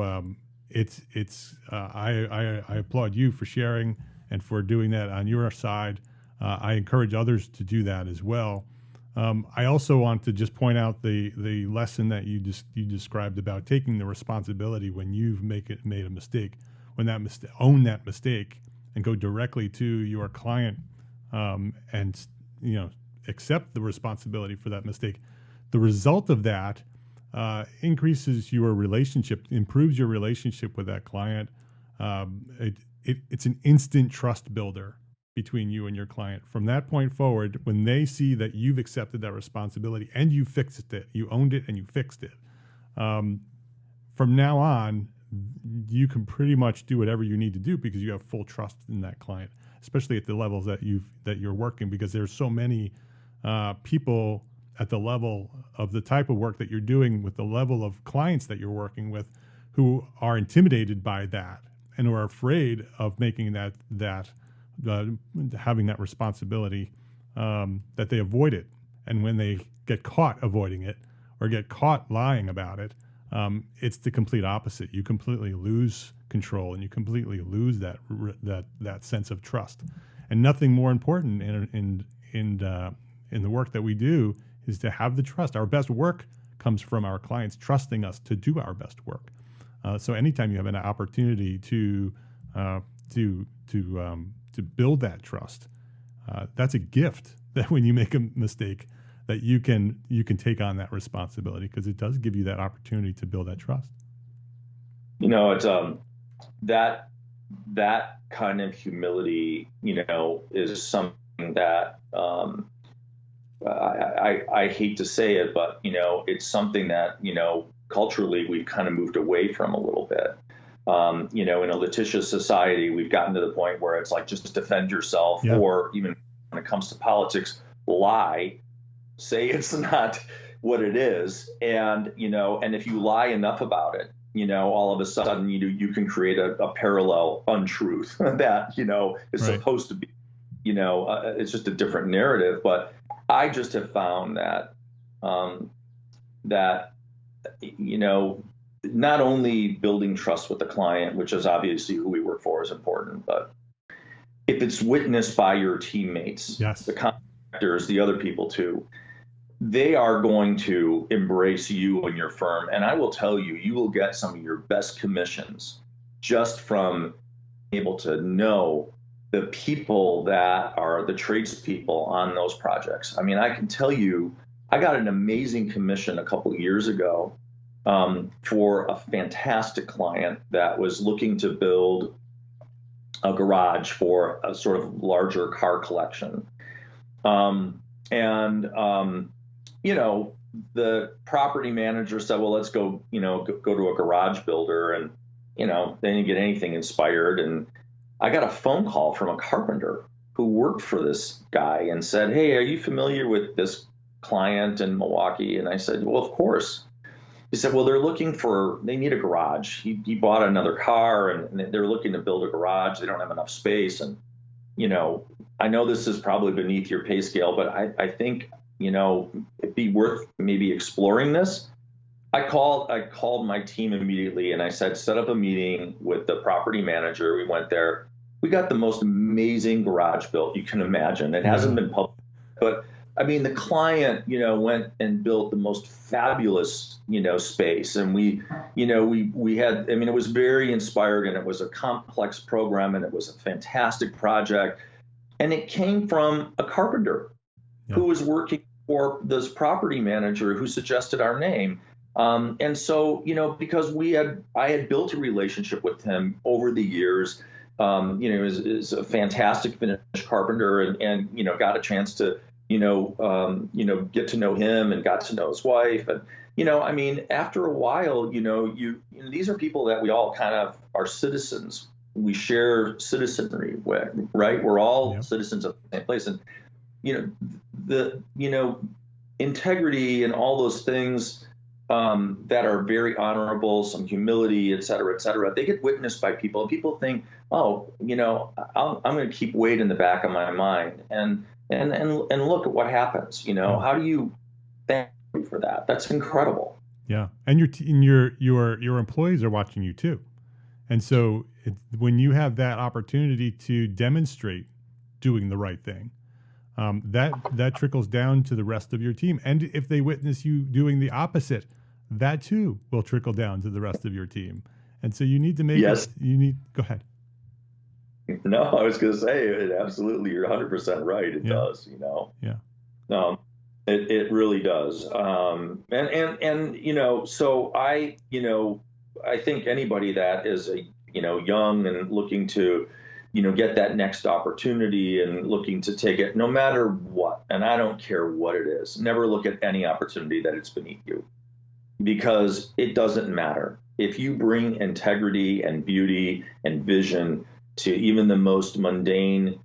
I applaud you for sharing and for doing that on your side. I encourage others to do that as well. I also want to just point out the lesson that you described about taking the responsibility when you've made a mistake, own that mistake and go directly to your client, and accept the responsibility for that mistake. The result of that increases your relationship, improves your relationship with that client. It's an instant trust builder. between you and your client. From that point forward, when they see that you've accepted that responsibility and you fixed it, you owned it and you fixed it, from now on, you can pretty much do whatever you need to do because you have full trust in that client, especially at the levels that you're working, because there's so many people at the level of the type of work that you're doing with the level of clients that you're working with who are intimidated by that and who are afraid of making that having that responsibility, that they avoid it. And when they get caught avoiding it or get caught lying about it, it's the complete opposite. You completely lose control and you completely lose that sense of trust. And nothing more important in the work that we do is to have the trust. Our best work comes from our clients trusting us to do our best work. So anytime you have an opportunity to build that trust, that's a gift. That when you make a mistake, that you can take on that responsibility, because it does give you that opportunity to build that trust. It's that kind of humility, is something that I hate to say it, but it's something that culturally we've kind of moved away from a little bit. In a litigious society, we've gotten to the point where it's like just defend yourself, yeah. Or even when it comes to politics, lie, say it's not what it is, and and if you lie enough about it, all of a sudden you can create a parallel untruth that is right. Supposed to be, it's just a different narrative. But I just have found that not only building trust with the client, which is obviously who we work for, is important, but if it's witnessed by your teammates, yes. The contractors, the other people too, they are going to embrace you and your firm. And I will tell you, you will get some of your best commissions just from able to know the people that are the tradespeople on those projects. I mean, I can tell you, I got an amazing commission a couple of years ago for a fantastic client that was looking to build a garage for a sort of larger car collection. The property manager said, well, let's go to a garage builder, and, they didn't get anything inspired. And I got a phone call from a carpenter who worked for this guy and said, hey, are you familiar with this client in Milwaukee? And I said, well, of course. He said, well, they need a garage. He bought another car and they're looking to build a garage. They don't have enough space. And, I know this is probably beneath your pay scale, but I think, it'd be worth maybe exploring this. I called my team immediately and I said, set up a meeting with the property manager. We went there. We got the most amazing garage built you can imagine. It hasn't been public, but I mean, the client, went and built the most fabulous, space. And we had, it was very inspired, and it was a complex program, and it was a fantastic project. And it came from a carpenter who was working for this property manager who suggested our name. And so, because I had built a relationship with him over the years, is a fantastic finish carpenter, and got a chance to, get to know him and got to know his wife. And, after a while, these are people that we all kind of are citizens. We share citizenry with, right? We're all citizens of the same place. And, the integrity and all those things that are very honorable, some humility, et cetera, they get witnessed by people. And people think, oh, I'm going to keep Wade in the back of my mind. And look at what happens. How do you thank me for that? That's incredible. Yeah, and your employees are watching you too, and so when you have that opportunity to demonstrate doing the right thing, that trickles down to the rest of your team. And if they witness you doing the opposite, that too will trickle down to the rest of your team. And so you need to make go ahead. No, I was going to say, absolutely, you're 100% right. It does, Yeah. It really does. So I think anybody that is young and looking to, get that next opportunity and looking to take it no matter what. And I don't care what it is. Never look at any opportunity that it's beneath you, because it doesn't matter. If you bring integrity and beauty and vision to even the most mundane,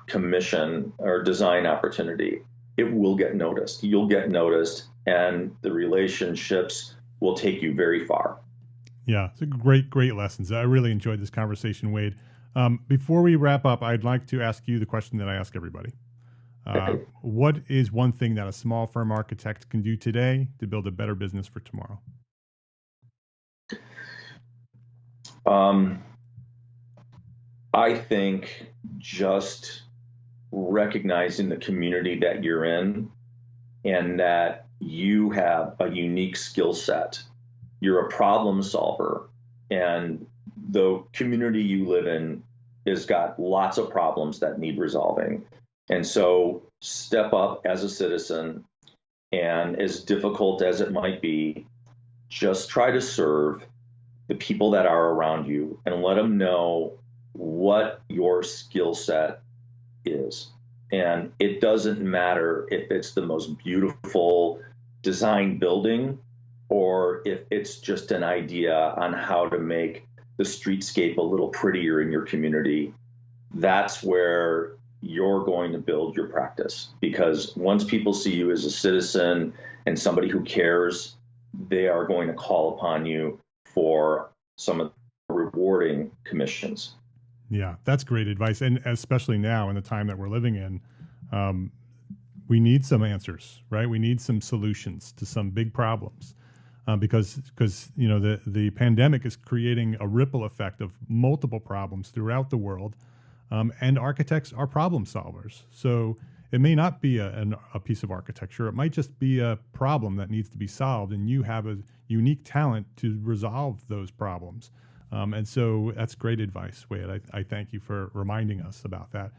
commission or design opportunity, it will get noticed. You'll get noticed, and the relationships will take you very far. Yeah, it's a great lessons. I really enjoyed this conversation, Wade. Before we wrap up, I'd like to ask you the question that I ask everybody. What is one thing that a small firm architect can do today to build a better business for tomorrow? I think just recognizing the community that you're in and that you have a unique skill set. You're a problem solver, and the community you live in has got lots of problems that need resolving. And so step up as a citizen, and as difficult as it might be, just try to serve the people that are around you and let them know what your skill set is. And it doesn't matter if it's the most beautiful design building or if it's just an idea on how to make the streetscape a little prettier in your community. That's where you're going to build your practice, because once people see you as a citizen and somebody who cares, they are going to call upon you for some of the rewarding commissions. Yeah, that's great advice. And especially now in the time that we're living in, we need some answers, right? We need some solutions to some big problems, because the pandemic is creating a ripple effect of multiple problems throughout the world. And architects are problem solvers. So it may not be a piece of architecture. It might just be a problem that needs to be solved, and you have a unique talent to resolve those problems. And so that's great advice, Wade. I thank you for reminding us about that.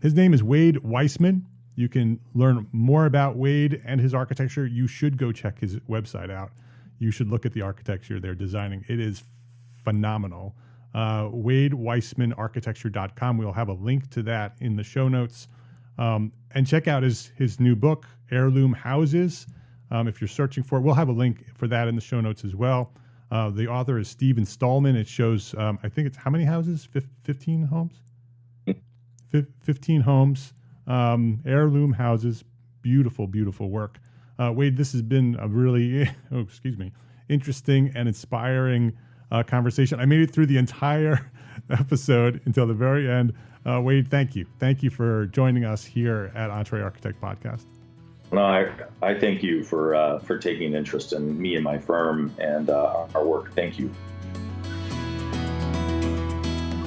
His name is Wade Weissmann. You can learn more about Wade and his architecture. You should go check his website out. You should look at the architecture they're designing. It is phenomenal. WadeWeissmannArchitecture.com. We'll have a link to that in the show notes. And check out his new book, Heirloom Houses. If you're searching for it, we'll have a link for that in the show notes as well. The author is Steven Stallman. It shows, I think it's how many houses? 15 homes? 15 homes, heirloom houses, beautiful, beautiful work. Wade, this has been a really, interesting and inspiring conversation. I made it through the entire episode until the very end. Wade, thank you. Thank you for joining us here at EntreArchitect Podcast. No, I thank you for taking an interest in me and my firm and our work. Thank you.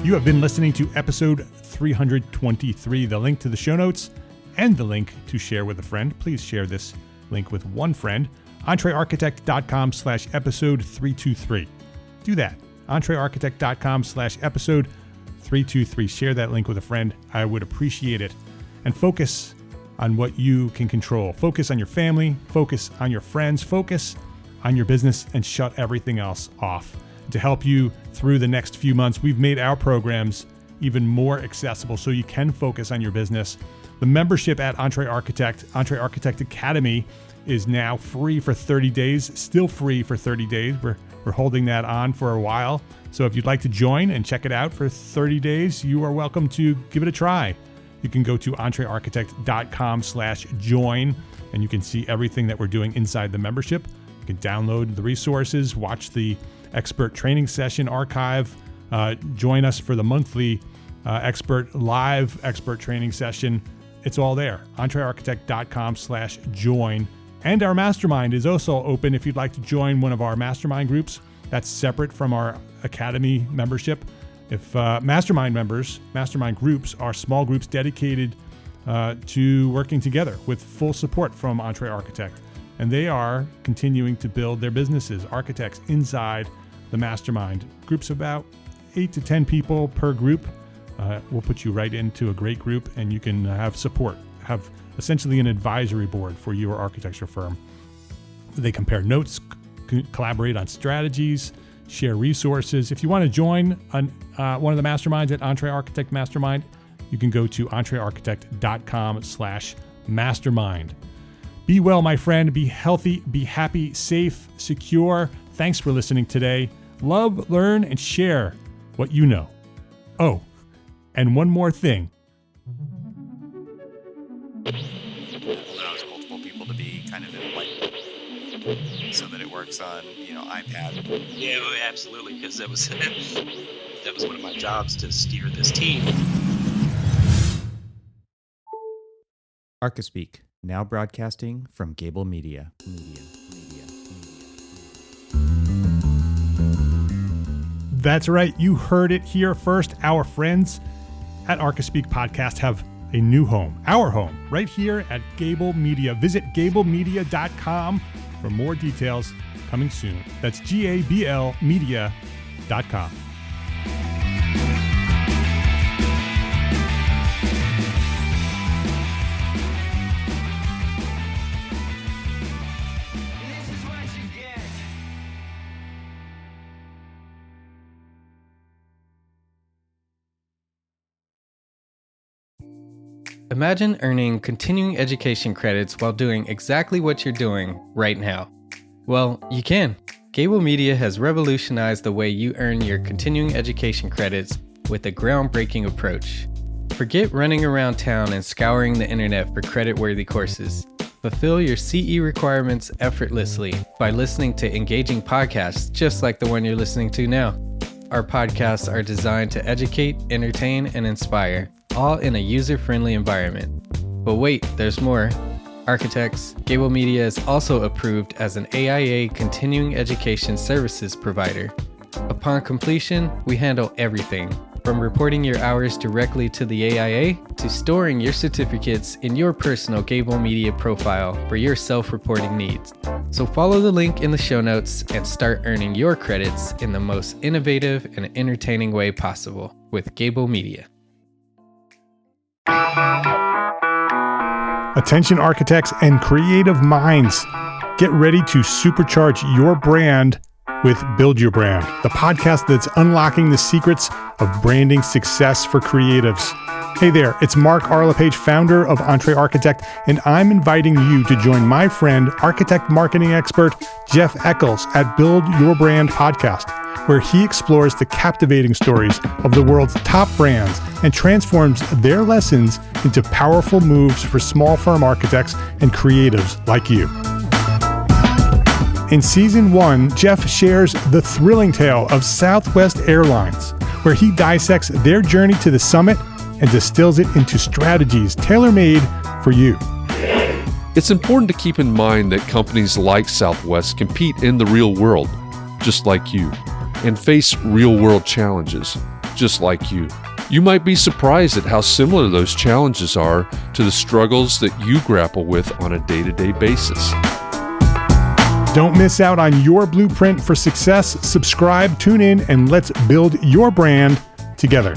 You have been listening to episode 323. The link to the show notes and the link to share with a friend. Please share this link with one friend. EntreArchitect.com/episode 323. Do that. EntreArchitect.com/episode 323. Share that link with a friend. I would appreciate it. And focus on what you can control. Focus on your family. Focus on your friends. Focus on your business, and shut everything else off. To help you through the next few months, we've made our programs even more accessible so you can focus on your business. The membership at EntreArchitect Academy, is now free for 30 days, still free for 30 days. We're holding that on for a while. So if you'd like to join and check it out for 30 days, you are welcome to give it a try. You can go to EntreArchitect.com/join, and you can see everything that we're doing inside the membership. You can download the resources, watch the expert training session archive, join us for the monthly live expert training session. It's all there. EntreArchitect.com/join. And our mastermind is also open if you'd like to join one of our mastermind groups. That's separate from our Academy membership. If mastermind groups are small groups dedicated to working together with full support from EntreArchitect. And they are continuing to build their businesses, architects inside the mastermind. Groups of about 8 to 10 people per group. We'll put you right into a great group, and you can have support, have essentially an advisory board for your architecture firm. They compare notes, collaborate on strategies, share resources. If you want to join one of the masterminds at EntreArchitect Mastermind, you can go to entrearchitect.com/mastermind. Be well, my friend. Be healthy, be happy, safe, secure. Thanks for listening today. Love, learn, and share what you know. Oh, and one more thing. Allows multiple people to be kind of in light so that it works on, iPad. Yeah, absolutely, because that was one of my jobs, to steer this team. ArchiSpeak, now broadcasting from Gābl Media. That's right. You heard it here first. Our friends at ArchiSpeak Podcast have a new home, our home, right here at Gābl Media. Visit GāblMedia.com for more details coming soon. That's GABL Media.com. Imagine earning continuing education credits while doing exactly what you're doing right now. Well, you can. Gābl Media has revolutionized the way you earn your continuing education credits with a groundbreaking approach. Forget running around town and scouring the internet for credit-worthy courses. Fulfill your CE requirements effortlessly by listening to engaging podcasts just like the one you're listening to now. Our podcasts are designed to educate, entertain, and inspire, all in a user-friendly environment. But wait, there's more. Architects, Gābl Media is also approved as an AIA continuing education services provider. Upon completion, we handle everything, from reporting your hours directly to the AIA to storing your certificates in your personal Gābl Media profile for your self-reporting needs. So follow the link in the show notes and start earning your credits in the most innovative and entertaining way possible with Gābl Media. Attention architects and creative minds, get ready to supercharge your brand with Build Your Brand, the podcast that's unlocking the secrets of branding success for creatives. Hey there, it's Mark Arlepage, founder of EntreArchitect, and I'm inviting you to join my friend, architect marketing expert Jeff Eccles at Build Your Brand podcast, where he explores the captivating stories of the world's top brands and transforms their lessons into powerful moves for small firm architects and creatives like you. In Season 1, Jeff shares the thrilling tale of Southwest Airlines, where he dissects their journey to the summit and distills it into strategies tailor-made for you. It's important to keep in mind that companies like Southwest compete in the real world, just like you, and face real-world challenges, just like you. You might be surprised at how similar those challenges are to the struggles that you grapple with on a day-to-day basis. Don't miss out on your blueprint for success. Subscribe, tune in, and let's build your brand together.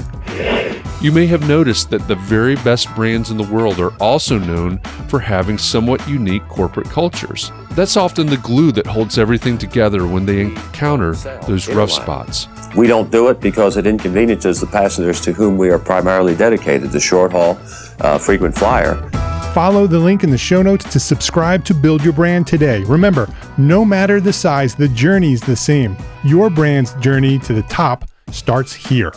You may have noticed that the very best brands in the world are also known for having somewhat unique corporate cultures. That's often the glue that holds everything together when they encounter those rough spots. We don't do it because it inconveniences the passengers to whom we are primarily dedicated, the short haul, frequent flyer. Follow the link in the show notes to subscribe to Build Your Brand today. Remember, no matter the size, the journey's the same. Your brand's journey to the top starts here.